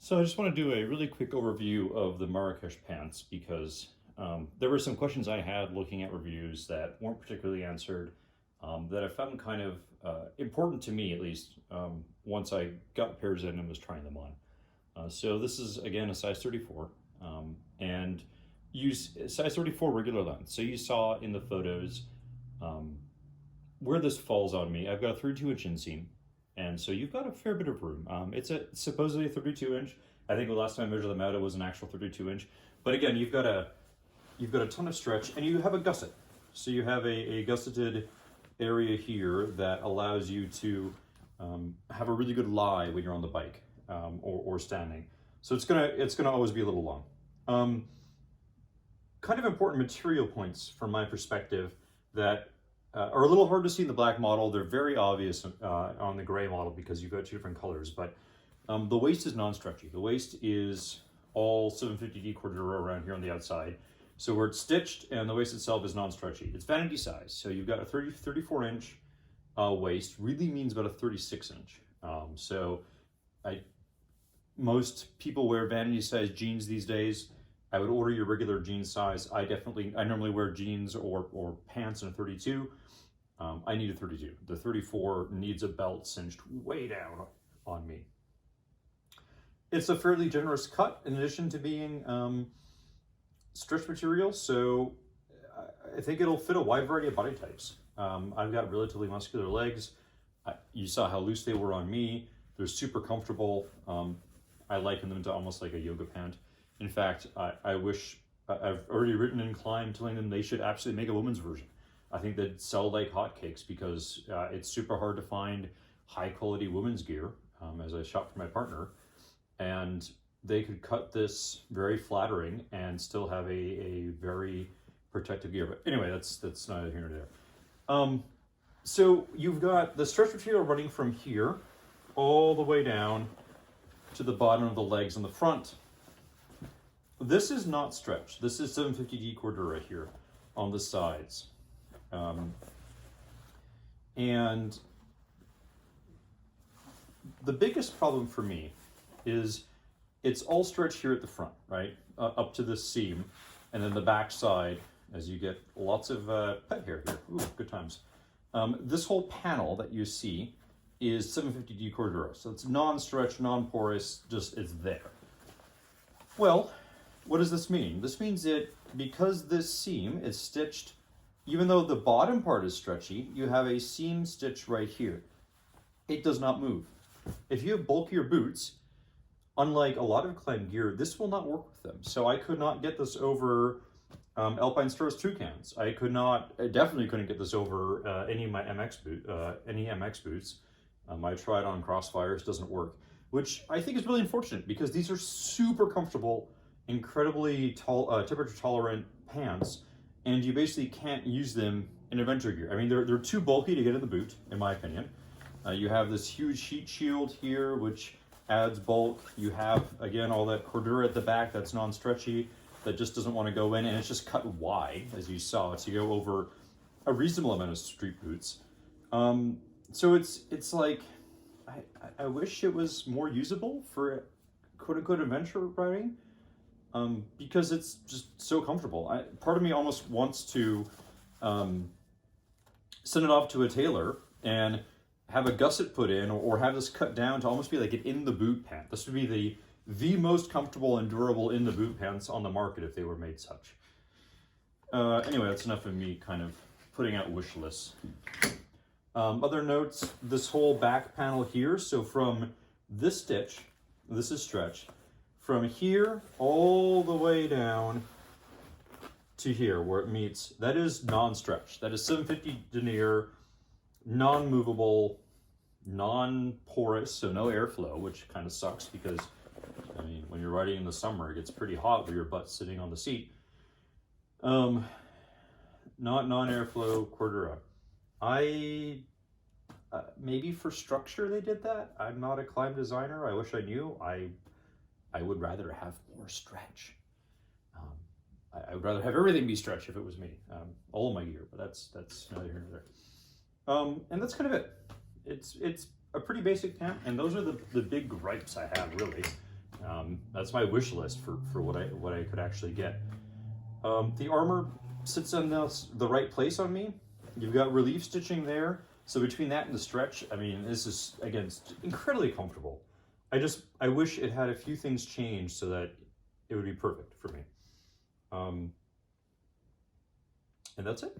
So I just want to do a really quick overview of the Marrakesh pants because there were some questions I had looking at reviews that weren't particularly answered that I found kind of important to me, at least, once I got pairs in and was trying them on. So this is, again, a size 34 and use size 34 regular length. So you saw in the photos um, where this falls on me. I've got a 32-inch inseam. And so you've got a fair bit of room. It's supposedly a 32-inch. I think the last time I measured them out, it was an actual 32-inch. But again, you've got a ton of stretch, and you have a gusset. So you have a gusseted area here that allows you to have a really good lie when you're on the bike or standing. So it's gonna always be a little long. Kind of important material points from my perspective that are a little hard to see in the black model. They're very obvious on the gray model because you've got two different colors, but the waist is non-stretchy. The waist is all 750D Cordura around here on the outside. So where it's stitched, and the waist itself is non-stretchy. It's vanity size. So you've got a 34-inch waist, really means about a 36-inch. Most people wear vanity size jeans these days. I would order your regular jean size. I normally wear jeans or pants in a 32. I need a 32. The 34 needs a belt cinched way down on me. It's a fairly generous cut in addition to being stretch material, so I think it'll fit a wide variety of body types. I've got relatively muscular legs. You saw how loose they were on me. They're super comfortable. I liken them to almost like a yoga pant. In fact, I wish, I've already written in Klim telling them they should absolutely make a women's version. I think they'd sell like hotcakes because it's super hard to find high quality women's gear as I shop for my partner. And they could cut this very flattering and still have a very protective gear. But anyway, that's neither here nor there. So you've got the stretch material running from here all the way down to the bottom of the legs on the front. This is not stretch. This is 750D Cordura here on the sides. And the biggest problem for me is it's all stretch here at the front, right? Up to this seam. And then the back side, as you get lots of pet hair here. Ooh, good times. This whole panel that you see is 750D Cordura. So it's non-stretch, non-porous, just it's there. Well, what does this mean? This means that because this seam is stitched, even though the bottom part is stretchy, you have a seam stitch right here. It does not move. If you have bulkier boots, unlike a lot of Klim gear, this will not work with them. So I could not get this over Alpine Stars toucans. I definitely couldn't get this over any of my MX boots. I tried on Crossfires, doesn't work, which I think is really unfortunate because these are super comfortable, incredibly temperature tolerant pants, and you basically can't use them in adventure gear. I mean, they're too bulky to get in the boot, in my opinion. You have this huge heat shield here, which adds bulk. You have, again, all that Cordura at the back that's non-stretchy, that just doesn't want to go in, and it's just cut wide, as you saw, to go over a reasonable amount of street boots. So it's like, I wish it was more usable for quote-unquote adventure riding, because it's just so comfortable. Part of me almost wants to send it off to a tailor and have a gusset put in, or have this cut down to almost be like an in-the-boot pant. This would be the most comfortable and durable in-the-boot pants on the market if they were made such. Anyway, that's enough of me kind of putting out wish lists. Other notes, this whole back panel here, so from this stitch, this is stretch, from here all the way down to here where it meets, that is non-stretch. That is 750 denier, non-movable, non-porous, so no airflow, which kind of sucks because, I mean, when you're riding in the summer, it gets pretty hot with your butt sitting on the seat. Not non-airflow Cordura. Maybe for structure they did that. I'm not a Klim designer. I wish I knew. I would rather have more stretch. I would rather have everything be stretch if it was me. All of my gear, but that's neither here nor there. And that's kind of it. It's a pretty basic pant, and those are the big gripes I have, really. That's my wish list for what I could actually get. The armor sits in the right place on me. You've got relief stitching there, so between that and the stretch, I mean, this is, again, incredibly comfortable. I wish it had a few things changed so that it would be perfect for me. And that's it.